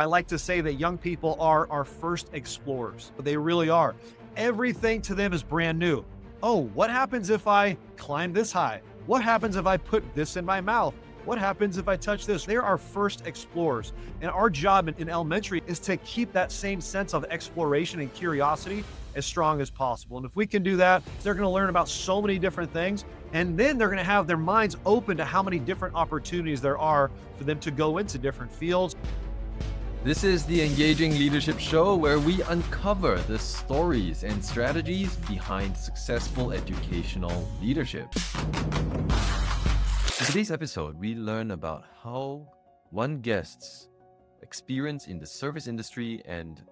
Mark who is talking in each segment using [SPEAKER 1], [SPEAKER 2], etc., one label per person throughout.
[SPEAKER 1] I like to say that young people are our first explorers. They really are. Everything to them is brand new. Oh, what happens if I climb this high? What happens if I put this in my mouth? What happens if I touch this? They're our first explorers. And our job in elementary is to keep that same sense of exploration and curiosity as strong as possible. And if we can do that, they're going to learn about so many different things. And then they're going to have their minds open to how many different opportunities there are for them to go into different fields.
[SPEAKER 2] This is the Engaging Leadership Show where we uncover the stories and strategies behind successful educational leadership. In today's episode, we learn about how one guest's experience in the service industry and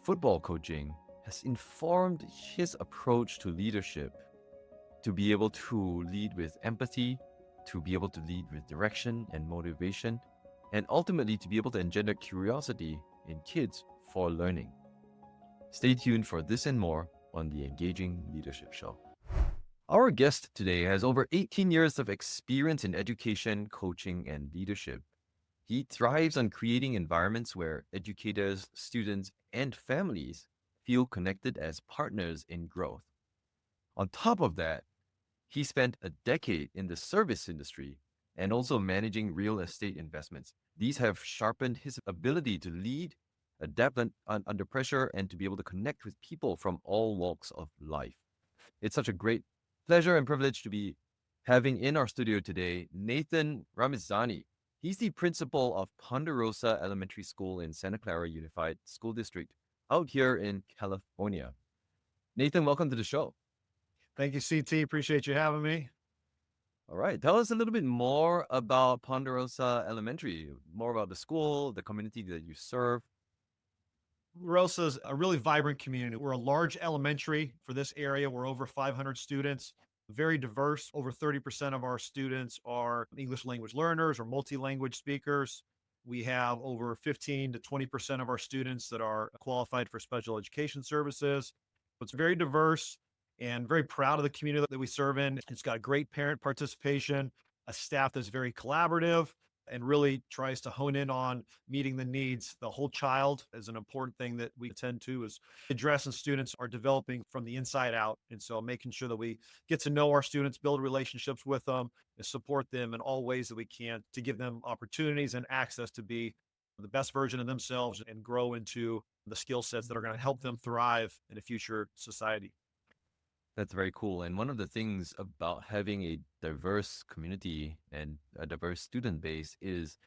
[SPEAKER 2] football coaching has informed his approach to leadership, to be able to lead with empathy, to be able to lead with direction and motivation, and ultimately to be able to engender curiosity in kids for learning. Stay tuned for this and more on the Engaging Leadership Show. Our guest today has over 18 years of experience in education, coaching, and leadership. He thrives on creating environments where educators, students, and families feel connected as partners in growth. On top of that, he spent a decade in the service industry and also managing real estate investments. These have sharpened his ability to lead, adapt under pressure, and to be able to connect with people from all walks of life. It's such a great pleasure and privilege to be having in our studio today, Nathen Ramezane. He's the principal of Ponderosa Elementary School in Santa Clara Unified School District out here in California. Nathen, welcome to the show.
[SPEAKER 1] Thank you, CT. Appreciate you having me.
[SPEAKER 2] All right. Tell us a little bit more about Ponderosa Elementary, more about the school, the community that you serve.
[SPEAKER 1] Ponderosa is a really vibrant community. We're a large elementary for this area. We're over 500 students, very diverse. Over 30% of our students are English language learners or multi-language speakers. We have over 15 to 20% of our students that are qualified for special education services. It's very diverse and very proud of the community that we serve in. It's got great parent participation, a staff that's very collaborative and really tries to hone in on meeting the needs. The whole child is an important thing that we tend to is address, and students are developing from the inside out. And so making sure that we get to know our students, build relationships with them, and support them in all ways that we can to give them opportunities and access to be the best version of themselves and grow into the skill sets that are going to help them thrive in a future society.
[SPEAKER 2] That's very cool. And one of the things about having a diverse community and a diverse student base is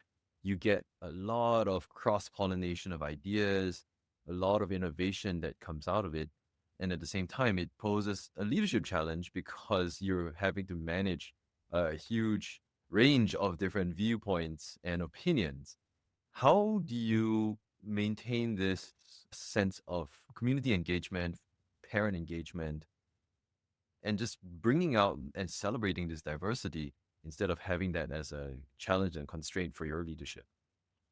[SPEAKER 2] you get a lot of cross-pollination of ideas, a lot of innovation that comes out of it. And at the same time, it poses a leadership challenge because you're having to manage a huge range of different viewpoints and opinions. How do you maintain this sense of community engagement, parent engagement, and just bringing out and celebrating this diversity instead of having that as a challenge and constraint for your leadership?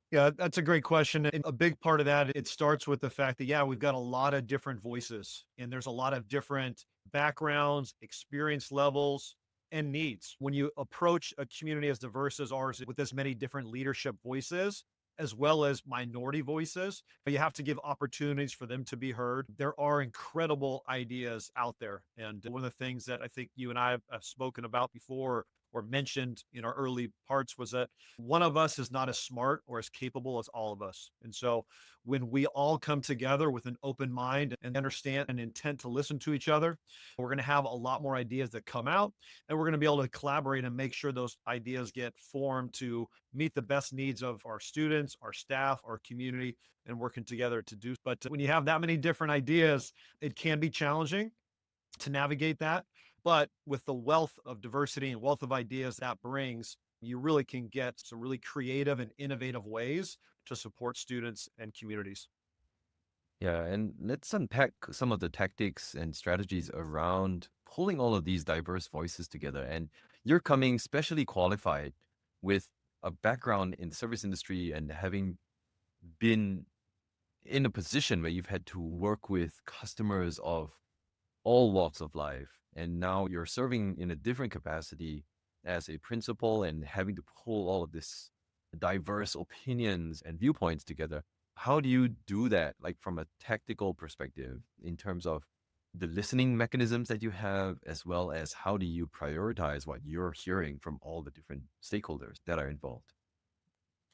[SPEAKER 1] Yeah, that's a great question. And a big part of that, it starts with the fact that, yeah, we've got a lot of different voices and there's a lot of different backgrounds, experience levels, and needs. When you approach a community as diverse as ours with as many different leadership voices, as well as minority voices, you have to give opportunities for them to be heard. There are incredible ideas out there. And one of the things that I think you and I have spoken about before or mentioned in our early parts was that one of us is not as smart or as capable as all of us. And so when we all come together with an open mind and understand an intent to listen to each other, we're going to have a lot more ideas that come out, and we're going to be able to collaborate and make sure those ideas get formed to meet the best needs of our students, our staff, our community, and working together to do. But when you have that many different ideas, it can be challenging to navigate that. But with the wealth of diversity and wealth of ideas that brings, you really can get some really creative and innovative ways to support students and communities.
[SPEAKER 2] Yeah, and let's unpack some of the tactics and strategies around pulling all of these diverse voices together. And you're coming specially qualified with a background in the service industry and having been in a position where you've had to work with customers of all walks of life. And now you're serving in a different capacity as a principal and having to pull all of this diverse opinions and viewpoints together. How do you do that, like from a tactical perspective, in terms of the listening mechanisms that you have, as well as how do you prioritize what you're hearing from all the different stakeholders that are involved?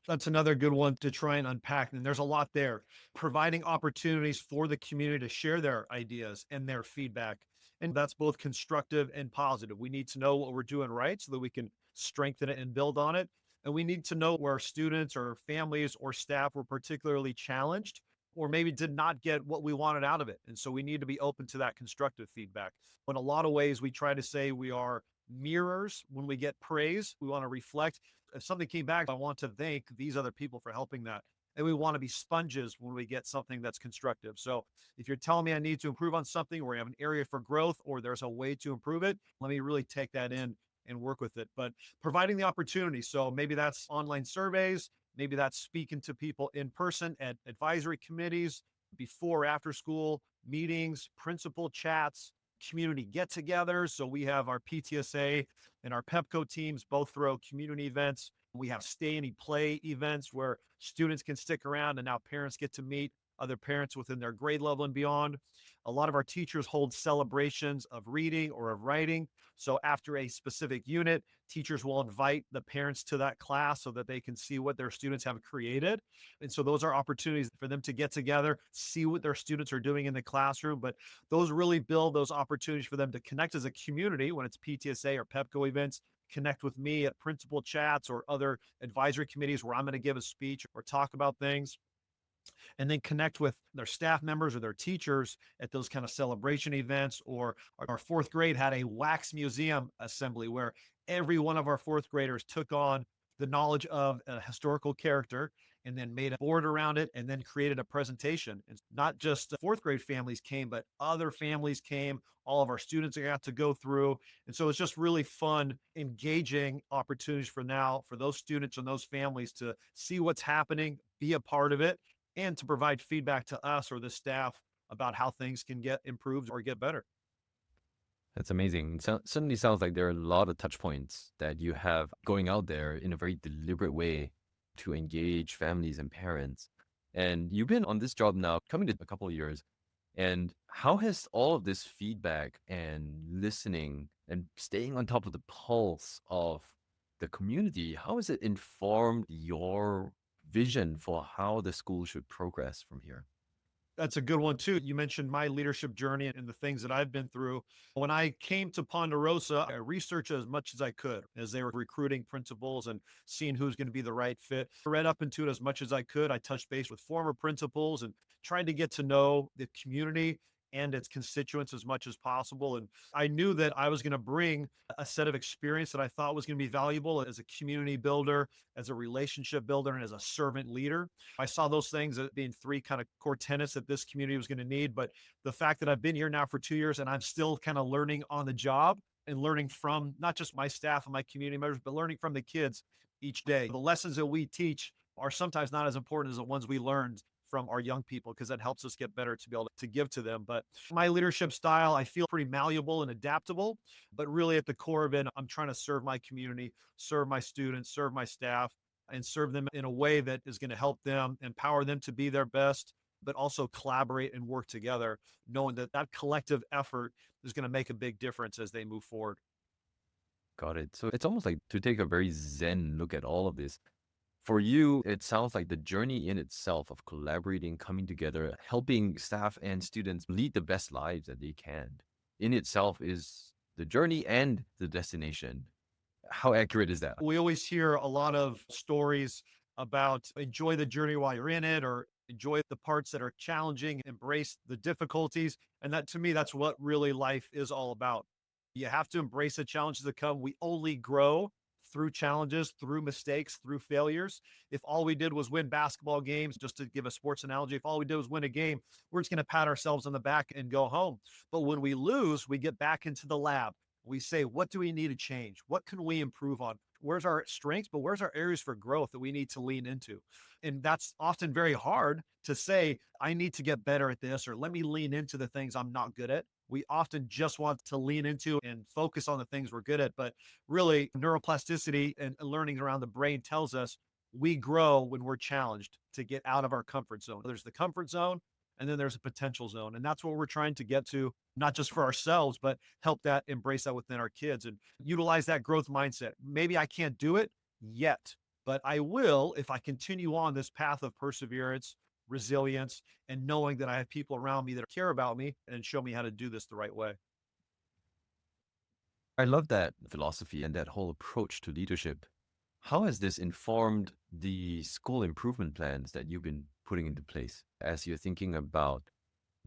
[SPEAKER 1] That's another good one to try and unpack. And there's a lot there. Providing opportunities for the community to share their ideas and their feedback. And that's both constructive and positive. We need to know what we're doing right so that we can strengthen it and build on it. And we need to know where students or families or staff were particularly challenged or maybe did not get what we wanted out of it. And so we need to be open to that constructive feedback. In a lot of ways, we try to say we are mirrors when we get praise. We want to reflect if something came back, I want to thank these other people for helping that. And we want to be sponges when we get something that's constructive. So if you're telling me I need to improve on something or we have an area for growth or there's a way to improve it, let me really take that in and work with it. But providing the opportunity. So maybe that's online surveys, maybe that's speaking to people in person at advisory committees, before, after school meetings, principal chats, community get togethers. So we have our PTSA and our PEPCO teams both throw community events. We have stay and play events where students can stick around and now parents get to meet other parents within their grade level and beyond. A lot of our teachers hold celebrations of reading or of writing. So after a specific unit, teachers will invite the parents to that class so that they can see what their students have created. And so those are opportunities for them to get together, see what their students are doing in the classroom. But those really build those opportunities for them to connect as a community when it's PTSA or PEPCO events, connect with me at principal chats or other advisory committees where I'm going to give a speech or talk about things, and then connect with their staff members or their teachers at those kind of celebration events. Or our fourth grade had a wax museum assembly where every one of our fourth graders took on the knowledge of a historical character and then made a board around it and then created a presentation. And not just the fourth grade families came, but other families came. All of our students got to go through. And so it's just really fun, engaging opportunities for now for those students and those families to see what's happening, be a part of it, and to provide feedback to us or the staff about how things can get improved or get better.
[SPEAKER 2] That's amazing. So, certainly sounds like there are a lot of touch points that you have going out there in a very deliberate way to engage families and parents. And you've been on this job now coming to a couple of years. And how has all of this feedback and listening and staying on top of the pulse of the community, how has it informed your vision for how the school should progress from here?
[SPEAKER 1] That's a good one too. You mentioned my leadership journey and the things that I've been through. When I came to Ponderosa, I researched as much as I could as they were recruiting principals and seeing who's going to be the right fit. I read up into it as much as I could. I touched base with former principals and tried to get to know the community and its constituents as much as possible. And I knew that I was going to bring a set of experience that I thought was going to be valuable as a community builder, as a relationship builder, and as a servant leader. I saw those things as being three kind of core tenets that this community was going to need. But the fact that I've been here now for 2 years and I'm still kind of learning on the job and learning from not just my staff and my community members, but learning from the kids each day. The lessons that we teach are sometimes not as important as the ones we learned from our young people because that helps us get better to be able to give to them. But my leadership style, I feel pretty malleable and adaptable, but really at the core of it, I'm trying to serve my community, serve my students, serve my staff, and serve them in a way that is going to help them, empower them to be their best, but also collaborate and work together, knowing that that collective effort is going to make a big difference as they move forward.
[SPEAKER 2] Got it. So it's almost like to take a very zen look at all of this. For you, it sounds like the journey in itself of collaborating, coming together, helping staff and students lead the best lives that they can, in itself is the journey and the destination. How accurate is that?
[SPEAKER 1] We always hear a lot of stories about enjoy the journey while you're in it or enjoy the parts that are challenging, embrace the difficulties. And that to me, that's what really life is all about. You have to embrace the challenges that come. We only grow through challenges, through mistakes, through failures. If all we did was win basketball games, just to give a sports analogy, if all we did was win a game, we're just going to pat ourselves on the back and go home. But when we lose, we get back into the lab. We say, what do we need to change? What can we improve on? Where's our strengths, but where's our areas for growth that we need to lean into? And that's often very hard to say, I need to get better at this, or let me lean into the things I'm not good at. We often just want to lean into and focus on the things we're good at. But really, neuroplasticity and learning around the brain tells us we grow when we're challenged to get out of our comfort zone. There's the comfort zone and then there's a potential zone. And that's what we're trying to get to, not just for ourselves, but help that embrace that within our kids and utilize that growth mindset. Maybe I can't do it yet, but I will if I continue on this path of perseverance, resilience, and knowing that I have people around me that care about me and show me how to do this the right way.
[SPEAKER 2] I love that philosophy and that whole approach to leadership. How has this informed the school improvement plans that you've been putting into place as you're thinking about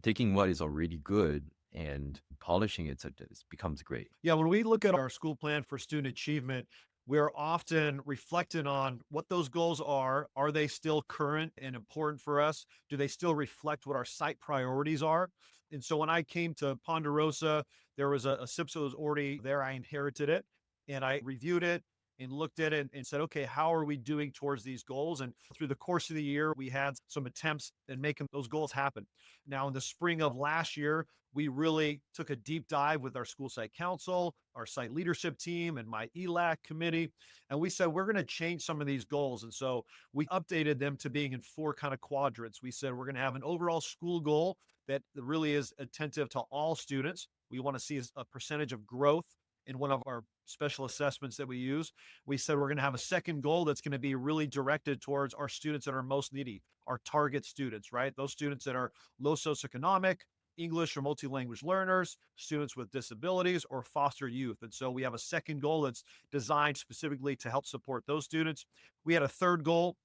[SPEAKER 2] taking what is already good and polishing it so that it becomes great?
[SPEAKER 1] Yeah, when we look at our school plan for student achievement, we're often reflecting on what those goals are. Are they still current and important for us? Do they still reflect what our site priorities are? And so when I came to Ponderosa, there was a SIPS that was already there. I inherited it and I reviewed it and looked at it and said, okay, how are we doing towards these goals? And through the course of the year, we had some attempts at making those goals happen. Now, in the spring of last year, we really took a deep dive with our school site council, our site leadership team, and my ELAC committee. And we said, we're going to change some of these goals. And so we updated them to being in four kind of quadrants. We said, we're going to have an overall school goal that really is attentive to all students. We want to see a percentage of growth in one of our special assessments that we use. We said we're going to have a second goal that's going to be really directed towards our students that are most needy, our target students, right? Those students that are low socioeconomic, English or multi-language learners, students with disabilities, or foster youth. And so we have a second goal that's designed specifically to help support those students. We had a third goal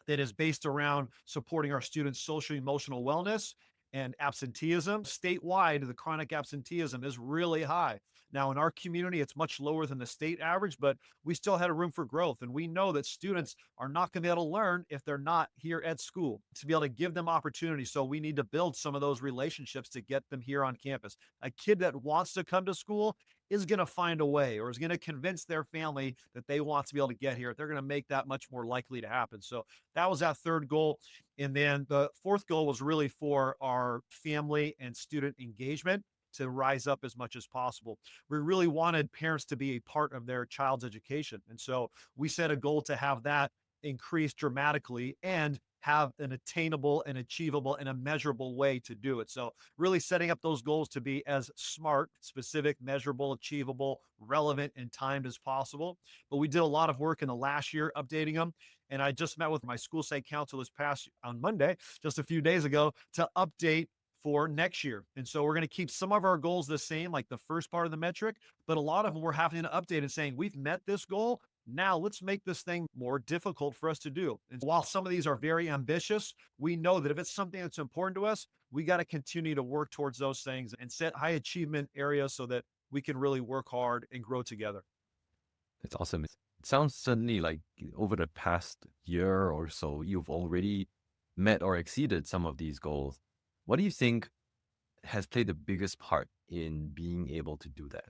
[SPEAKER 1] that is based around supporting our students' social emotional wellness and absenteeism. Statewide, the chronic absenteeism is really high. Now, in our community, it's much lower than the state average, but we still had a room for growth. And we know that students are not going to be able to learn if they're not here at school, to be able to give them opportunities. So we need to build some of those relationships to get them here on campus. A kid that wants to come to school is going to find a way or is going to convince their family that they want to be able to get here. They're going to make that much more likely to happen. So that was that third goal. And then the fourth goal was really for our family and student engagement to rise up as much as possible. We really wanted parents to be a part of their child's education. And so we set a goal to have that increase dramatically and have an attainable and achievable and a measurable way to do it. So really setting up those goals to be as smart, specific, measurable, achievable, relevant, and timed as possible. But we did a lot of work in the last year updating them. And I just met with my school site council this past on Monday, just a few days ago, to update for next year. And so we're going to keep some of our goals the same, like the first part of the metric, but a lot of them we're having to update and saying, we've met this goal. Now let's make this thing more difficult for us to do. And while some of these are very ambitious, we know that if it's something that's important to us, we got to continue to work towards those things and set high achievement areas so that we can really work hard and grow together.
[SPEAKER 2] It's awesome. It sounds certainly like over the past year or so, you've already met or exceeded some of these goals. What do you think has played the biggest part in being able to do that?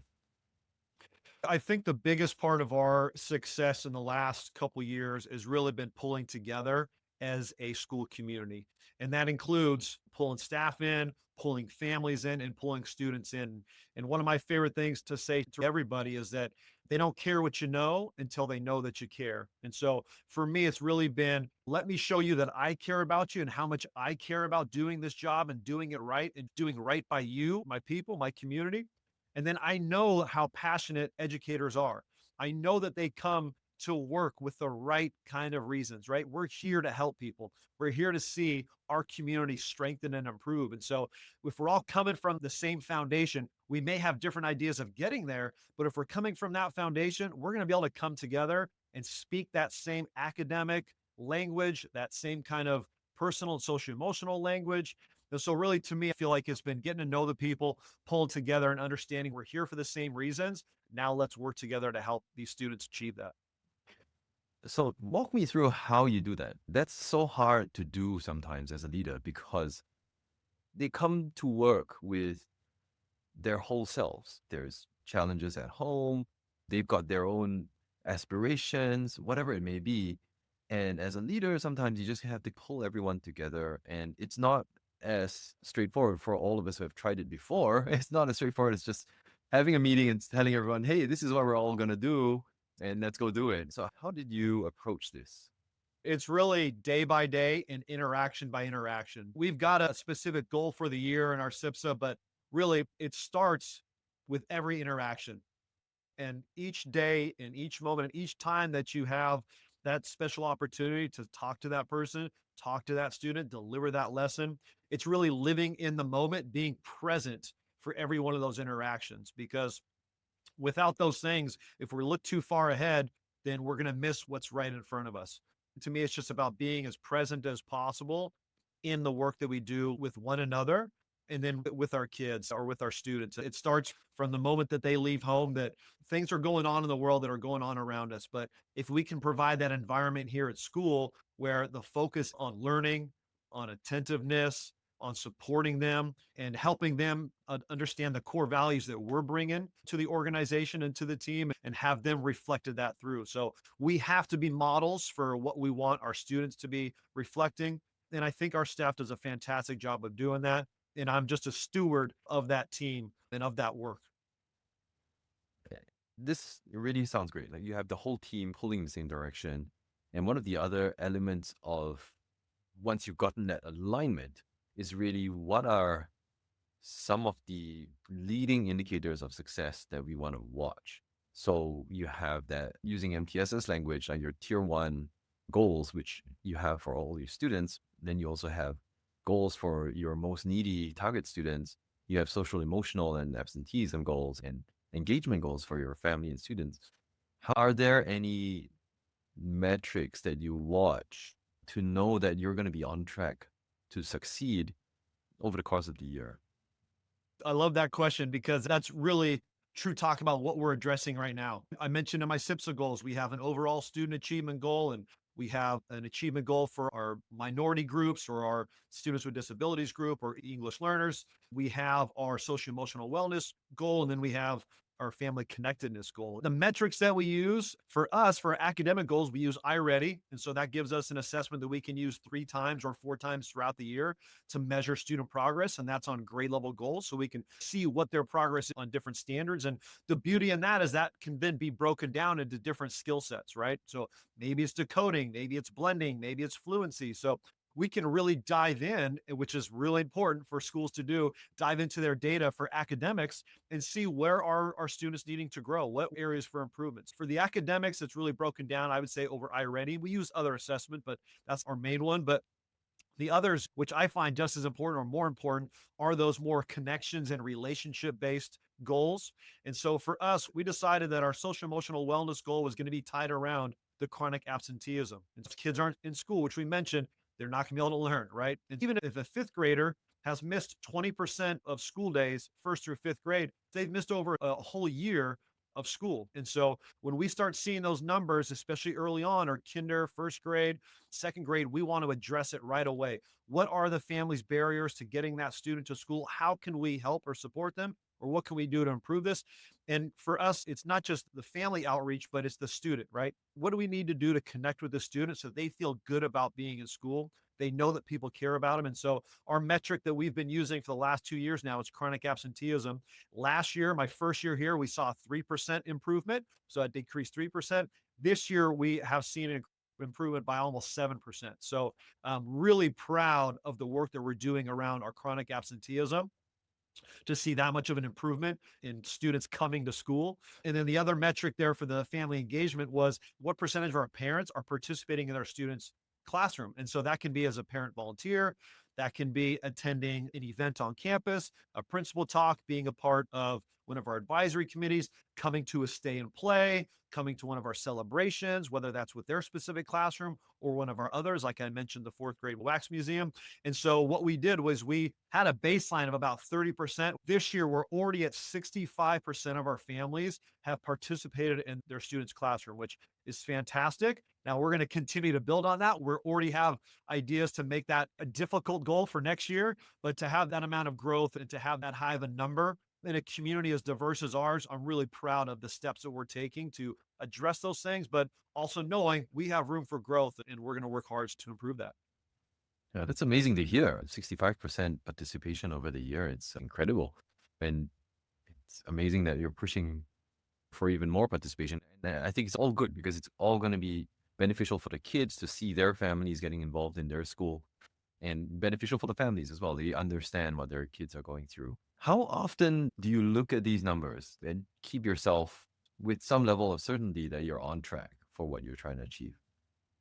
[SPEAKER 1] I think the biggest part of our success in the last couple years has really been pulling together as a school community. And that includes pulling staff in, pulling families in, and pulling students in. And one of my favorite things to say to everybody is that they don't care what you know until they know that you care. And so for me, it's really been let me show you that I care about you and how much I care about doing this job and doing it right and doing right by you, my people, my community. And then I know how passionate educators are. I know that they come to work with the right kind of reasons, right? We're here to help people. We're here to see our community strengthen and improve. And so, if we're all coming from the same foundation, we may have different ideas of getting there, but if we're coming from that foundation, we're going to be able to come together and speak that same academic language, that same kind of personal and social emotional language. And so, really, to me, I feel like it's been getting to know the people, pulling together and understanding we're here for the same reasons. Now, let's work together to help these students achieve that.
[SPEAKER 2] So, walk me through how you do that. That's so hard to do sometimes as a leader because they come to work with their whole selves. There's challenges at home, they've got their own aspirations, whatever it may be. And as a leader, sometimes you just have to pull everyone together. And it's not as straightforward for all of us who have tried it before. It's not as straightforward as just having a meeting and telling everyone, hey, this is what we're all going to do, and let's go do it. So, how did you approach this?
[SPEAKER 1] It's really day by day and interaction by interaction. We've got a specific goal for the year in our SIPSA, but really it starts with every interaction. And each day and each moment and each time that you have that special opportunity to talk to that person, talk to that student, deliver that lesson, it's really living in the moment, being present for every one of those interactions. Because without those things, if we look too far ahead, then we're going to miss what's right in front of us. To me, it's just about being as present as possible in the work that we do with one another and then with our kids or with our students. It starts from the moment that they leave home that things are going on in the world that are going on around us. But if we can provide that environment here at school where the focus on learning, on attentiveness, on supporting them and helping them understand the core values that we're bringing to the organization and to the team and have them reflected that through. So we have to be models for what we want our students to be reflecting. And I think our staff does a fantastic job of doing that. And I'm just a steward of that team and of that work.
[SPEAKER 2] This really sounds great. Like you have the whole team pulling in the same direction. And one of the other elements of once you've gotten that alignment is really what are some of the leading indicators of success that we want to watch. So you have that using MTSS language, like your tier one goals, which you have for all your students. Then you also have goals for your most needy target students. You have social, emotional, and absenteeism goals and engagement goals for your family and students. Are there any metrics that you watch to know that you're going to be on track to succeed over the course of the year?
[SPEAKER 1] I love that question because that's really true talk about what we're addressing right now. I mentioned in my SIPSA goals, we have an overall student achievement goal and we have an achievement goal for our minority groups or our students with disabilities group or English learners. We have our social emotional wellness goal, and then we have our family connectedness goal. The metrics that we use for us, for our academic goals, we use iReady. And so that gives us an assessment that we can use 3 times or 4 times throughout the year to measure student progress. And that's on grade level goals. So we can see what their progress is on different standards. And the beauty in that is that can then be broken down into different skill sets, right? So maybe it's decoding, maybe it's blending, maybe it's fluency. So we can really dive in, which is really important for schools to do, dive into their data for academics and see where are our students needing to grow, what areas for improvements. For the academics, it's really broken down, I would say, over iReady. We use other assessment, but that's our main one. But the others, which I find just as important or more important, are those more connections and relationship based goals. And so for us, we decided that our social emotional wellness goal was going to be tied around the chronic absenteeism. And if kids aren't in school, which we mentioned, they're not going to be able to learn, right? And even if a fifth grader has missed 20% of school days, first through fifth grade, they've missed over a whole year of school. And so when we start seeing those numbers, especially early on, or kinder, first grade, second grade, we want to address it right away. What are the family's barriers to getting that student to school? How can we help or support them? Or what can we do to improve this? And for us, it's not just the family outreach, but it's the student, right? What do we need to do to connect with the student so they feel good about being in school? They know that people care about them. And so our metric that we've been using for the last 2 years now is chronic absenteeism. Last year, my first year here, we saw 3% improvement. So it decreased 3%. This year, we have seen an improvement by almost 7%. So I'm really proud of the work that we're doing around our chronic absenteeism to see that much of an improvement in students coming to school. And then the other metric there for the family engagement was what percentage of our parents are participating in our students' classroom. And so that can be as a parent volunteer, that can be attending an event on campus, a principal talk, being a part of one of our advisory committees, coming to a stay and play, coming to one of our celebrations, whether that's with their specific classroom or one of our others, like I mentioned, the fourth grade wax museum. And so what we did was we had a baseline of about 30%. This year, we're already at 65% of our families have participated in their students' classroom, which is fantastic. Now we're going to continue to build on that. We already have ideas to make that a difficult goal for next year, but to have that amount of growth and to have that high of a number in a community as diverse as ours, I'm really proud of the steps that we're taking to address those things, but also knowing we have room for growth and we're going to work hard to improve that.
[SPEAKER 2] Yeah, that's amazing to hear. 65% participation over the year. It's incredible. And it's amazing that you're pushing for even more participation. And I think it's all good because it's all going to be beneficial for the kids to see their families getting involved in their school, and beneficial for the families as well. They understand what their kids are going through. How often do you look at these numbers and keep yourself with some level of certainty that you're on track for what you're trying to achieve?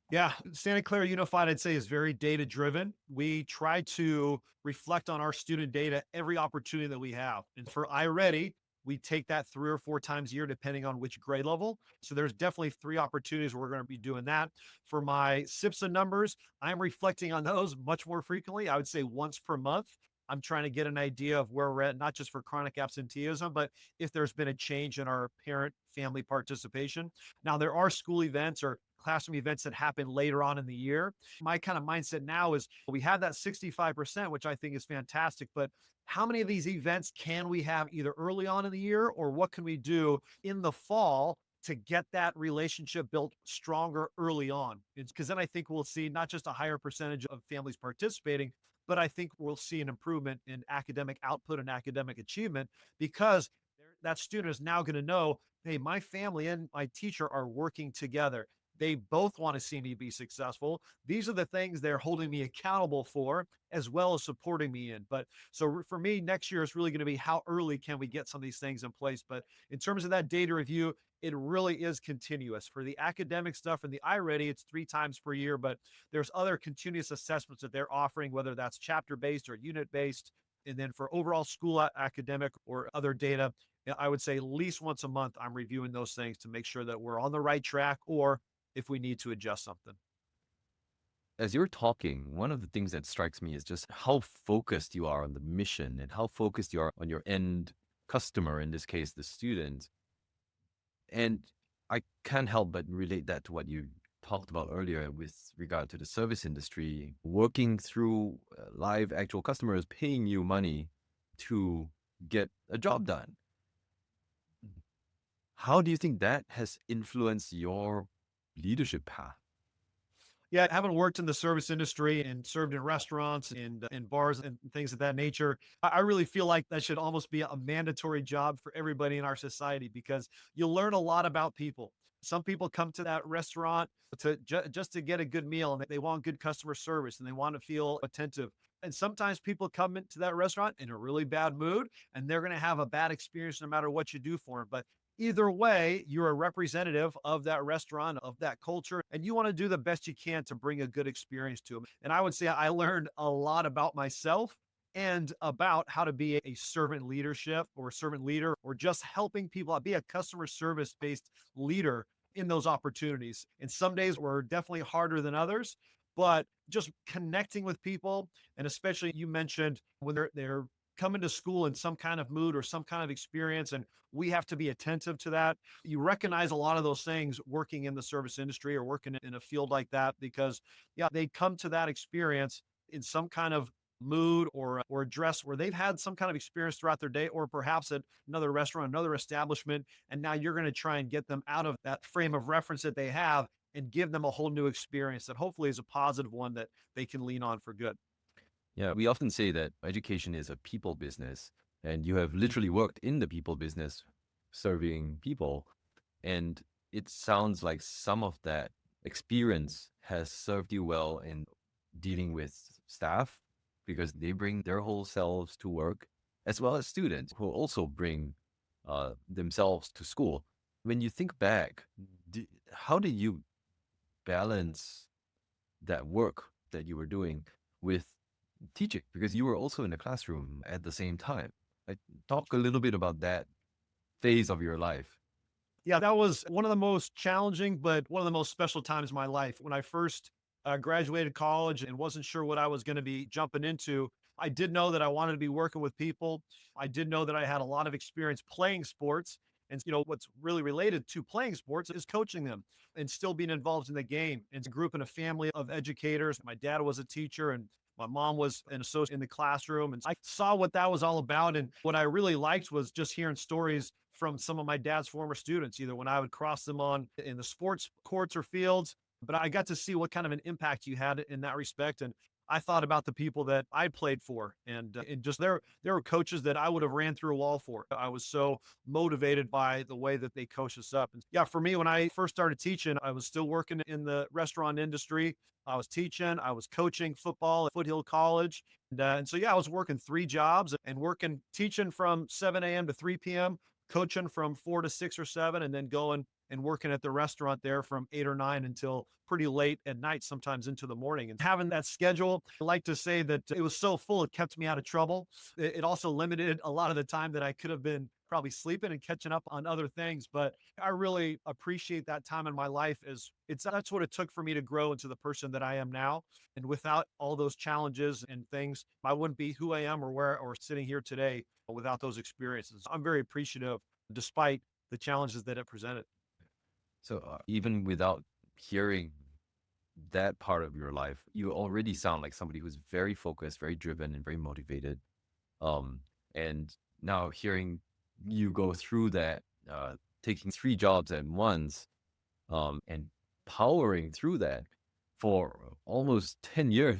[SPEAKER 1] Yeah, Santa Clara Unified, I'd say, is very data driven. We try to reflect on our student data every opportunity that we have. And for iReady, we take that 3 or 4 times a year, depending on which grade level. So there's definitely 3 opportunities where we're going to be doing that. For my SIPSA numbers, I'm reflecting on those much more frequently. I would say once per month. I'm trying to get an idea of where we're at, not just for chronic absenteeism, but if there's been a change in our parent family participation. Now, there are school events or classroom events that happen later on in the year. My kind of mindset now is we have that 65%, which I think is fantastic, but how many of these events can we have either early on in the year, or what can we do in the fall to get that relationship built stronger early on? Because then I think we'll see not just a higher percentage of families participating, but I think we'll see an improvement in academic output and academic achievement because that student is now going to know, hey, my family and my teacher are working together. They both want to see me be successful. These are the things they're holding me accountable for, as well as supporting me in. But so for me, next year is really going to be how early can we get some of these things in place. But in terms of that data review, it really is continuous. For the academic stuff and the iReady, it's 3 times per year, but there's other continuous assessments that they're offering, whether that's chapter based or unit based. And then for overall school academic or other data, I would say at least once a month, I'm reviewing those things to make sure that we're on the right track or if we need to adjust something.
[SPEAKER 2] As you're talking, one of the things that strikes me is just how focused you are on the mission and how focused you are on your end customer, in this case, the student. And I can't help but relate that to what you talked about earlier with regard to the service industry, working through live actual customers paying you money to get a job done. How do you think that has influenced your leadership path?
[SPEAKER 1] Yeah, having worked in the service industry and served in restaurants and in bars and things of that nature, I really feel like that should almost be a mandatory job for everybody in our society because you learn a lot about people. Some people come to that restaurant to just to get a good meal and they want good customer service and they want to feel attentive. And sometimes people come into that restaurant in a really bad mood and they're going to have a bad experience no matter what you do for them. But either way, you're a representative of that restaurant, of that culture, and you want to do the best you can to bring a good experience to them. And I would say I learned a lot about myself and about how to be a servant leadership or a servant leader or just helping people out, be a customer service based leader in those opportunities. And some days were definitely harder than others, but just connecting with people, and especially you mentioned when they're coming to school in some kind of mood or some kind of experience, and we have to be attentive to that. You recognize a lot of those things working in the service industry or working in a field like that because, yeah, they come to that experience in some kind of mood or dress where they've had some kind of experience throughout their day or perhaps at another restaurant, another establishment, and now you're going to try and get them out of that frame of reference that they have and give them a whole new experience that hopefully is a positive one that they can lean on for good.
[SPEAKER 2] Yeah, we often say that education is a people business, and you have literally worked in the people business, serving people. And it sounds like some of that experience has served you well in dealing with staff because they bring their whole selves to work, as well as students who also bring themselves to school. When you think back, how did you balance that work that you were doing with teaching? Because you were also in the classroom at the same time. Like, talk a little bit about that phase of your life.
[SPEAKER 1] Yeah, that was one of the most challenging, but one of the most special times in my life. When I first graduated college and wasn't sure what I was going to be jumping into, I did know that I wanted to be working with people. I did know that I had a lot of experience playing sports. And what's really related to playing sports is coaching them and still being involved in the game. And grew up in a family of educators. My dad was a teacher and my mom was an associate in the classroom. And I saw what that was all about. And what I really liked was just hearing stories from some of my dad's former students, either when I would cross them on in the sports courts or fields, but I got to see what kind of an impact you had in that respect. And I thought about the people that I played for, and just there were coaches that I would have ran through a wall for. I was so motivated by the way that they coached us up. And yeah, for me, when I first started teaching, I was still working in the restaurant industry. I was teaching, I was coaching football at Foothill College. And so, yeah, I was working 3 jobs and working, teaching from 7 a.m. to 3 p.m., coaching from 4 to 6 or 7, and then going and working at the restaurant there from 8 or 9 until pretty late at night, sometimes into the morning. And having that schedule, I like to say that it was so full, it kept me out of trouble. It also limited a lot of the time that I could have been probably sleeping and catching up on other things. But I really appreciate that time in my life, as that's what it took for me to grow into the person that I am now. And without all those challenges and things, I wouldn't be who I am or where or sitting here today without those experiences. I'm very appreciative despite the challenges that it presented.
[SPEAKER 2] So even without hearing that part of your life, you already sound like somebody who's very focused, very driven, and very motivated. Um, and now hearing you go through that, taking 3 jobs at once, and powering through that for almost 10 years,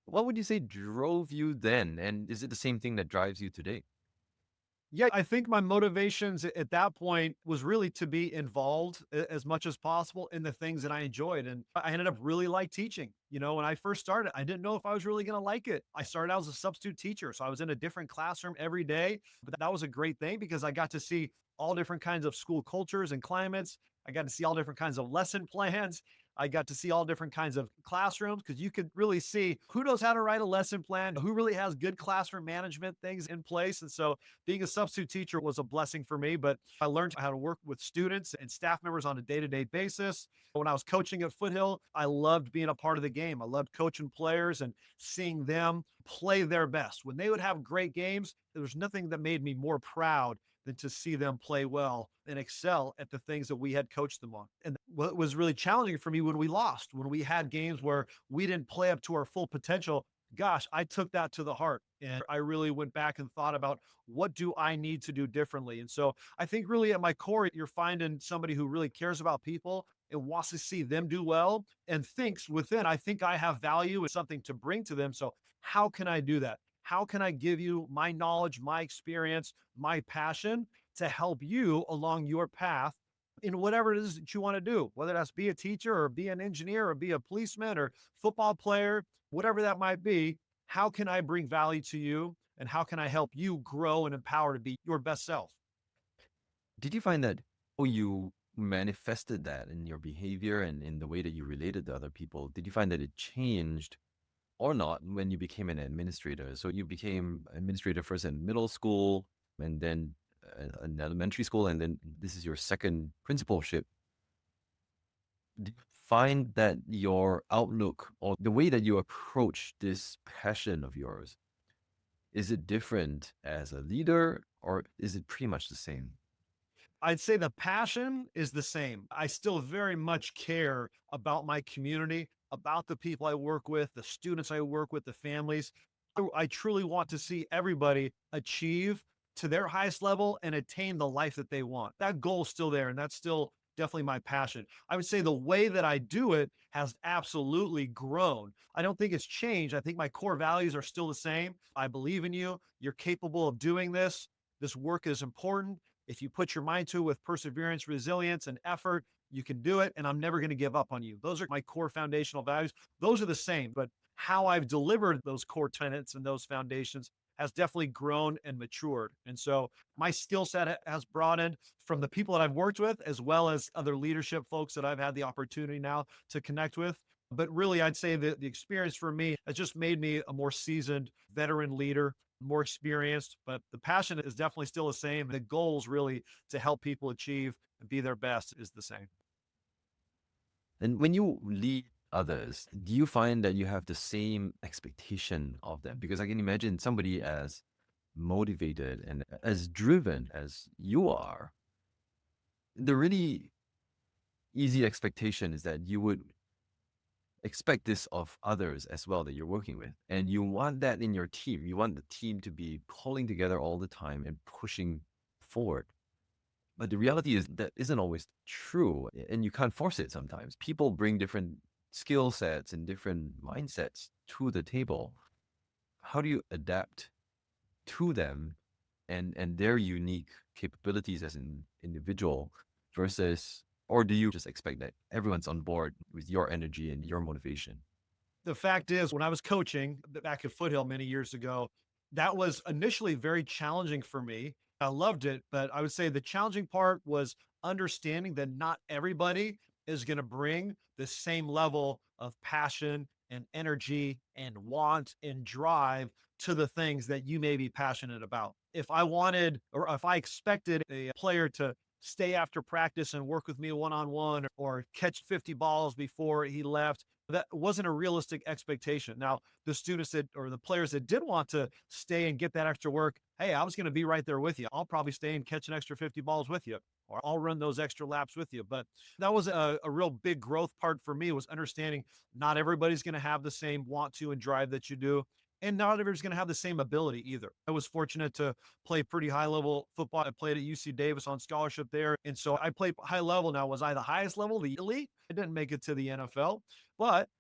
[SPEAKER 2] what would you say drove you then? And is it the same thing that drives you today?
[SPEAKER 1] Yeah, I think my motivations at that point was really to be involved as much as possible in the things that I enjoyed. And I ended up really like teaching. When I first started, I didn't know if I was really going to like it. I started out as a substitute teacher. So I was in a different classroom every day. But that was a great thing because I got to see all different kinds of school cultures and climates. I got to see all different kinds of lesson plans. I got to see all different kinds of classrooms because you could really see who knows how to write a lesson plan, who really has good classroom management things in place. And so being a substitute teacher was a blessing for me, but I learned how to work with students and staff members on a day-to-day basis. When I was coaching at Foothill, I loved being a part of the game. I loved coaching players and seeing them play their best. When they would have great games, there was nothing that made me more proud than to see them play well and excel at the things that we had coached them on. And what was really challenging for me when we lost, when we had games where we didn't play up to our full potential, gosh, I took that to the heart. And I really went back and thought about what do I need to do differently. And so I think really at my core, you're finding somebody who really cares about people and wants to see them do well and thinks within, I think I have value and something to bring to them. So how can I do that? How can I give you my knowledge, my experience, my passion to help you along your path in whatever it is that you want to do, whether that's be a teacher or be an engineer or be a policeman or football player, whatever that might be. How can I bring value to you and how can I help you grow and empower to be your best self?
[SPEAKER 2] Did you find that, oh, you manifested that in your behavior and in the way that you related to other people? Did you find that it changed or not when you became an administrator? So you became administrator first in middle school and then an elementary school, and then this is your second principalship. Do you find that your outlook or the way that you approach this passion of yours, is it different as a leader or is it pretty much the same?
[SPEAKER 1] I'd say the passion is the same. I still very much care about my community, about the people I work with, the students I work with, the families. I truly want to see everybody achieve to their highest level and attain the life that they want. That goal's still there, and that's still definitely my passion. I would say the way that I do it has absolutely grown. I don't think it's changed. I think my core values are still the same. I believe in you. You're capable of doing this. This work is important. If you put your mind to it with perseverance, resilience, and effort, you can do it. And I'm never going to give up on you. Those are my core foundational values. Those are the same, but how I've delivered those core tenets and those foundations has definitely grown and matured. And so my skill set has broadened from the people that I've worked with, as well as other leadership folks that I've had the opportunity now to connect with. But really, I'd say that the experience for me has just made me a more seasoned veteran leader, more experienced, but the passion is definitely still the same. The goals really to help people achieve and be their best is the same.
[SPEAKER 2] And when you lead others, do you find that you have the same expectation of them? Because I can imagine somebody as motivated and as driven as you are, the really easy expectation is that you would expect this of others as well that you're working with. And you want that in your team. You want the team to be pulling together all the time and pushing forward. But the reality is that isn't always true, and you can't force it sometimes. People bring different skill sets and different mindsets to the table. How do you adapt to them and their unique capabilities as an individual versus, or do you just expect that everyone's on board with your energy and your motivation?
[SPEAKER 1] The fact is, when I was coaching back at Foothill many years ago, that was initially very challenging for me. I loved it, but I would say the challenging part was understanding that not everybody is going to bring the same level of passion and energy and want and drive to the things that you may be passionate about. If I wanted or if I expected a player to stay after practice and work with me one on one or catch 50 balls before he left, that wasn't a realistic expectation. Now, the students that or the players that did want to stay and get that extra work, hey, I was going to be right there with you. I'll probably stay and catch an extra 50 balls with you, or I'll run those extra laps with you. But that was a real big growth part for me was understanding not everybody's going to have the same want to and drive that you do. And not everybody's going to have the same ability either. I was fortunate to play pretty high level football. I played at UC Davis on scholarship there. And so I played high level. Now, was I the highest level, the elite? I didn't make it to the NFL, but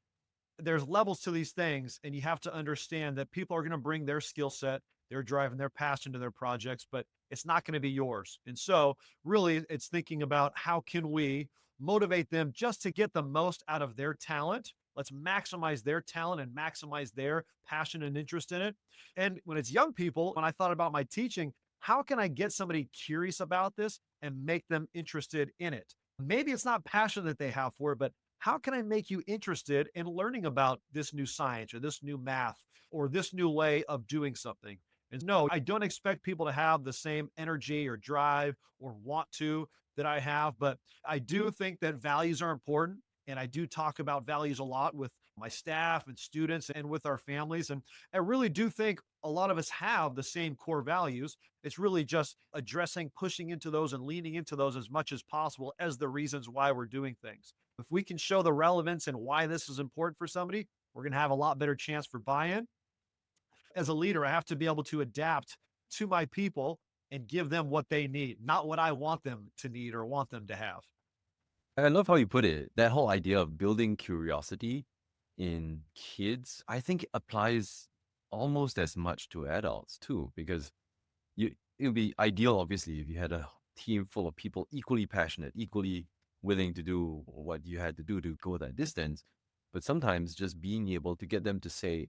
[SPEAKER 1] there's levels to these things, and you have to understand that people are going to bring their skill set, their drive, and their passion to their projects, but it's not going to be yours. And so, really, it's thinking about how can we motivate them just to get the most out of their talent. Let's maximize their talent and maximize their passion and interest in it. And when it's young people, when I thought about my teaching, how can I get somebody curious about this and make them interested in it? Maybe it's not passion that they have for it, but how can I make you interested in learning about this new science or this new math or this new way of doing something? And no, I don't expect people to have the same energy or drive or want to that I have, but I do think that values are important. And I do talk about values a lot with my staff and students and with our families. And I really do think a lot of us have the same core values. It's really just addressing, pushing into those and leaning into those as much as possible as the reasons why we're doing things. If we can show the relevance and why this is important for somebody, we're going to have a lot better chance for buy-in. As a leader, I have to be able to adapt to my people and give them what they need, not what I want them to need or want them to have.
[SPEAKER 2] I love how you put it. That whole idea of building curiosity in kids, I think applies almost as much to adults too, because it would be ideal, obviously, if you had a team full of people equally passionate, equally willing to do what you had to do to go that distance. But sometimes just being able to get them to say,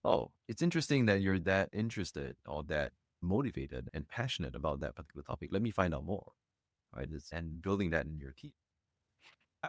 [SPEAKER 2] oh, it's interesting that you're that interested or that motivated and passionate about that particular topic. Let me find out more, right? And building that in your team.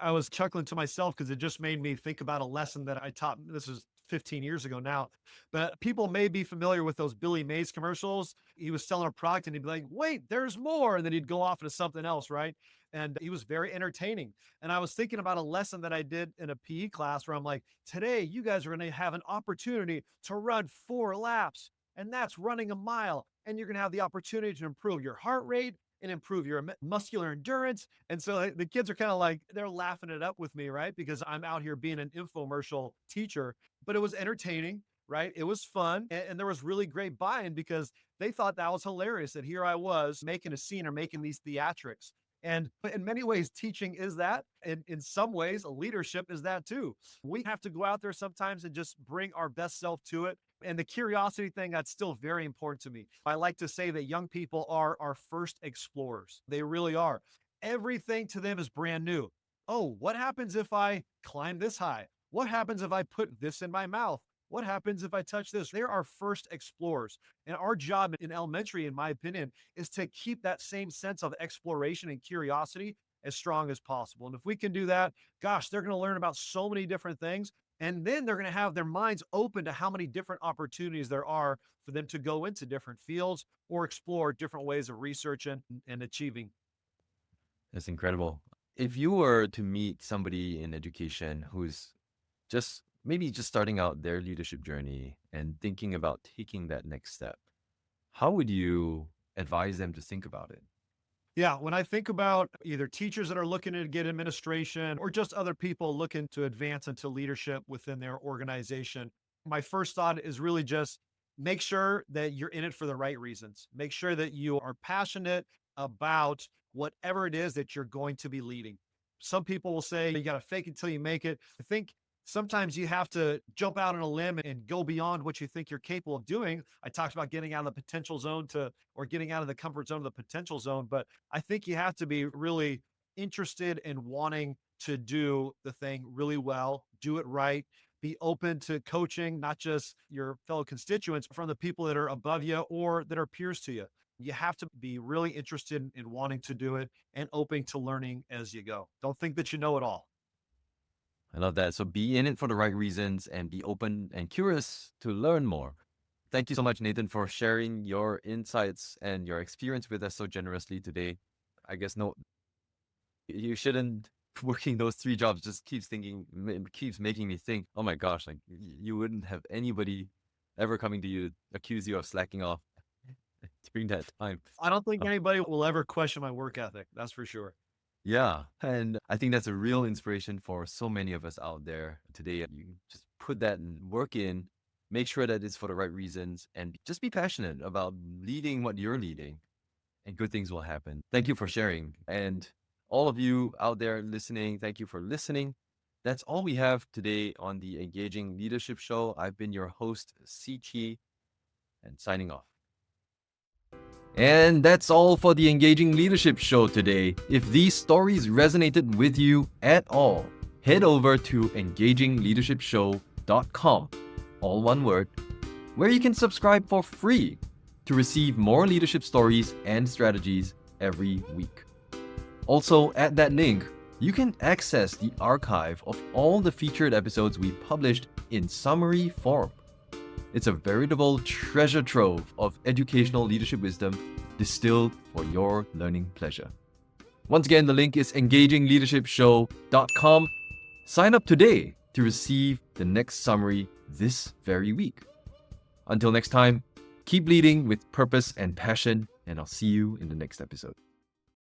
[SPEAKER 1] I was chuckling to myself because it just made me think about a lesson that I taught. This is 15 years ago now, but people may be familiar with those Billy Mays commercials. He was selling a product and he'd be like, wait, there's more. And then he'd go off into something else, right? And he was very entertaining. And I was thinking about a lesson that I did in a PE class where I'm like, today you guys are going to have an opportunity to run 4 laps, and that's running a mile. And you're going to have the opportunity to improve your heart rate and improve your muscular endurance. And so the kids are kind of like, they're laughing it up with me, right? Because I'm out here being an infomercial teacher, but it was entertaining, right? It was fun. And there was really great buy-in because they thought that was hilarious that here I was making a scene or making these theatrics. And in many ways, teaching is that. And in some ways, leadership is that too. We have to go out there sometimes and just bring our best self to it. And the curiosity thing, that's still very important to me. I like to say that young people are our first explorers. They really are. Everything to them is brand new. Oh, what happens if I climb this high? What happens if I put this in my mouth? What happens if I touch this? They're our first explorers. And our job in elementary, in my opinion, is to keep that same sense of exploration and curiosity as strong as possible. And if we can do that, gosh, they're going to learn about so many different things. And then they're going to have their minds open to how many different opportunities there are for them to go into different fields or explore different ways of research and achieving.
[SPEAKER 2] That's incredible. If you were to meet somebody in education who's just maybe just starting out their leadership journey and thinking about taking that next step, how would you advise them to think about it?
[SPEAKER 1] Yeah, when I think about either teachers that are looking to get administration or just other people looking to advance into leadership within their organization, my first thought is really just make sure that you're in it for the right reasons. Make sure that you are passionate about whatever it is that you're going to be leading. Some people will say you got to fake it till you make it. I think sometimes you have to jump out on a limb and go beyond what you think you're capable of doing. I talked about getting out of the potential zone or getting out of the comfort zone of the potential zone, but I think you have to be really interested in wanting to do the thing really well, do it right, be open to coaching, not just your fellow constituents, but from the people that are above you or that are peers to you. You have to be really interested in wanting to do it and open to learning as you go. Don't think that you know it all.
[SPEAKER 2] I love that. So be in it for the right reasons and be open and curious to learn more. Thank you so much, Nathan, for sharing your insights and your experience with us so generously today. I guess no, you shouldn't working those 3 jobs just keeps making me think, oh my gosh, like you wouldn't have anybody ever coming to you accuse you of slacking off during that time.
[SPEAKER 1] I don't think
[SPEAKER 2] Oh,
[SPEAKER 1] anybody will ever question my work ethic. That's for sure.
[SPEAKER 2] yeah. And I think that's a real inspiration for so many of us out there today. You just put that work in, make sure that it's for the right reasons, and just be passionate about leading what you're leading, and good things will happen. Thank you for sharing. And all of you out there listening, thank you for listening. That's all we have today on the Engaging Leadership Show. I've been your host, Si Chi, and signing off. And that's all for the Engaging Leadership Show today. If these stories resonated with you at all, head over to engagingleadershipshow.com, all one word, where you can subscribe for free to receive more leadership stories and strategies every week. Also, at that link, you can access the archive of all the featured episodes we published in summary form. It's a veritable treasure trove of educational leadership wisdom distilled for your learning pleasure. Once again, the link is engagingleadershipshow.com. Sign up today to receive the next summary this very week. Until next time, keep leading with purpose and passion, and I'll see you in the next episode.